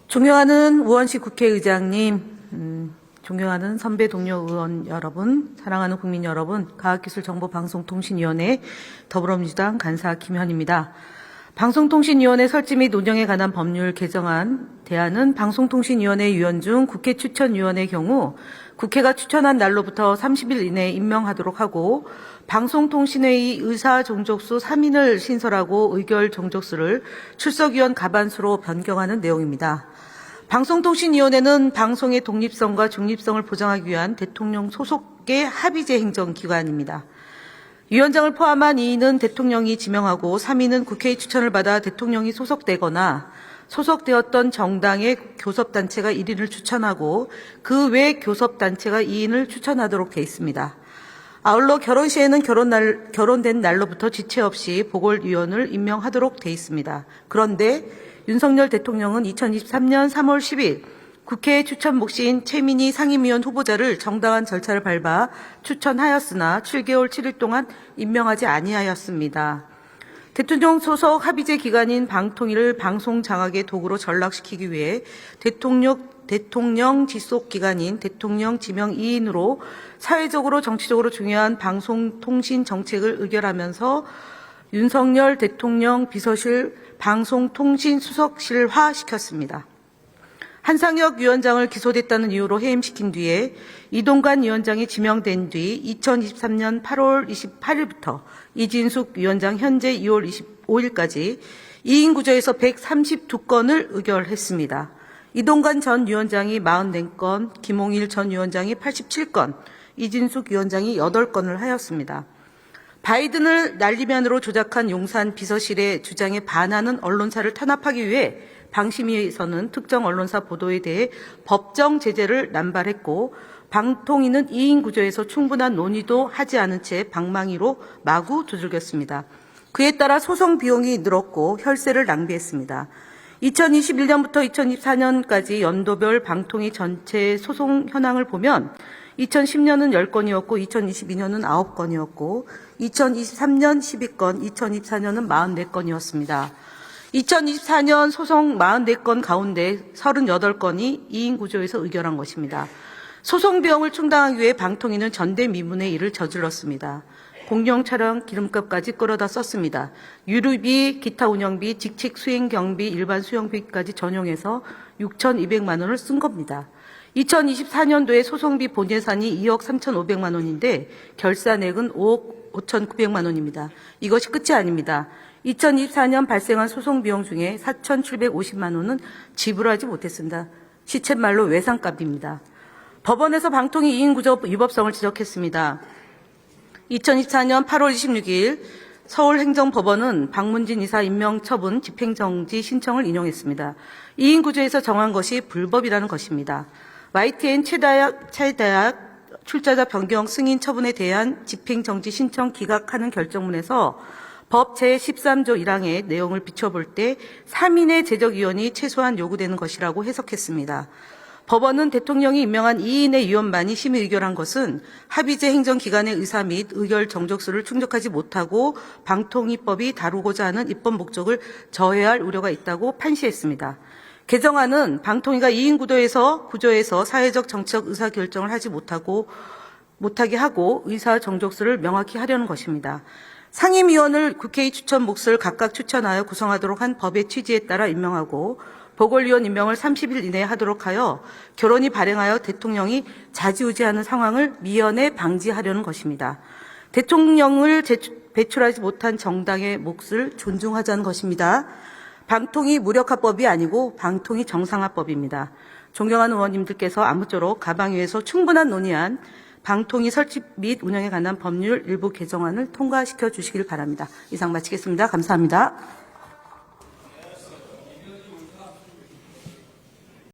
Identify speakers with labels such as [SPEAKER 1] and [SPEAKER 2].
[SPEAKER 1] 존경하는 우원식 국회의장님, 존경하는 선배 동료 의원 여러분, 사랑하는 국민 여러분, 과학기술정보방송통신위원회 더불어민주당 간사 김현입니다. 방송통신위원회 설치 및 운영에 관한 법률 개정안 대안은 방송통신위원회 위원 중 국회 추천위원의 경우 국회가 추천한 날로부터 30일 이내에 임명하도록 하고 방송통신회의 의사종족수 3인을 신설하고 의결 종족수를 출석위원 가반수로 변경하는 내용입니다. 방송통신위원회는 방송의 독립성과 중립성을 보장하기 위한 대통령 소속의 합의제 행정기관입니다. 위원장을 포함한 2인은 대통령이 지명하고 3인은 국회의 추천을 받아 대통령이 소속되거나 소속되었던 정당의 교섭단체가 1인을 추천하고 그 외 교섭단체가 2인을 추천하도록 돼 있습니다. 아울러 결혼 시에는 결혼된 날로부터 지체 없이 보궐위원을 임명하도록 돼 있습니다. 그런데 윤석열 대통령은 2023년 3월 10일 국회 추천 몫인 최민희 상임위원 후보자를 정당한 절차를 밟아 추천하였으나 7개월 7일 동안 임명하지 아니하였습니다. 대통령 소속 합의제 기관인 방통위를 방송 장악의 도구로 전락시키기 위해 대통령 지속 기관인 대통령 지명 2인으로 사회적으로 정치적으로 중요한 방송통신 정책을 의결하면서 윤석열 대통령 비서실 방송통신수석실화 시켰습니다. 한상혁 위원장을 기소됐다는 이유로 해임시킨 뒤에 이동관 위원장이 지명된 뒤 2023년 8월 28일부터 이진숙 위원장 현재 2월 25일까지 2인 구조에서 132건을 의결했습니다. 이동관 전 위원장이 44건, 김홍일 전 위원장이 87건, 이진숙 위원장이 8건을 하였습니다. 바이든을 날리면으로 조작한 용산 비서실의 주장에 반하는 언론사를 탄압하기 위해 방심위에서는 특정 언론사 보도에 대해 법정 제재를 남발했고 방통위는 2인 구조에서 충분한 논의도 하지 않은 채 방망이로 마구 두들겼습니다. 그에 따라 소송 비용이 늘었고 혈세를 낭비했습니다. 2021년부터 2024년까지 연도별 방통위 전체 소송 현황을 보면 2010년은 10건이었고 2022년은 9건이었고 2023년 12건, 2024년은 44건이었습니다. 2024년 소송 44건 가운데 38건이 2인 구조에서 의결한 것입니다. 소송 비용을 충당하기 위해 방통위는 전대미문의 일을 저질렀습니다. 공영 차량 기름값까지 끌어다 썼습니다. 유류비, 기타 운영비, 직책 수행 경비, 일반 수영비까지 전용해서 6,200만 원을 쓴 겁니다. 2024년도에 소송비 본 예산이 2억 3,500만 원인데 결산액은 5억 5,900만 원입니다. 이것이 끝이 아닙니다. 2024년 발생한 소송 비용 중에 4,750만 원은 지불하지 못했습니다. 시쳇말로 외상값입니다. 법원에서 방통위 2인 구조 위법성을 지적했습니다. 2024년 8월 26일 서울행정법원은 박문진 이사 임명 처분 집행정지 신청을 인용했습니다. 2인 구조에서 정한 것이 불법이라는 것입니다. YTN 최대학 출자자 변경 승인 처분에 대한 집행정지 신청 기각하는 결정문에서 법 제13조 1항의 내용을 비춰볼 때 3인의 제적위원이 최소한 요구되는 것이라고 해석했습니다. 법원은 대통령이 임명한 2인의 위원만이 심의 의결한 것은 합의제 행정기관의 의사 및 의결 정족수를 충족하지 못하고 방통위법이 다루고자 하는 입법 목적을 저해할 우려가 있다고 판시했습니다. 개정안은 방통위가 2인 구조에서 사회적 정치적 의사결정을 하지 못하게 하고 의사 정족수를 명확히 하려는 것입니다. 상임위원을 국회의 추천 몫을 각각 추천하여 구성하도록 한 법의 취지에 따라 임명하고 보궐위원 임명을 30일 이내에 하도록 하여 결론이 발행하여 대통령이 좌지우지하는 상황을 미연에 방지하려는 것입니다. 대통령을 배출하지 못한 정당의 몫을 존중하자는 것입니다. 방통위 무력화법이 아니고 방통위 정상화법입니다. 존경하는 의원님들께서 아무쪼록 가방위에서 충분한 논의한 방통위 설치 및 운영에 관한 법률 일부 개정안을 통과시켜 주시길 바랍니다. 이상 마치겠습니다. 감사합니다.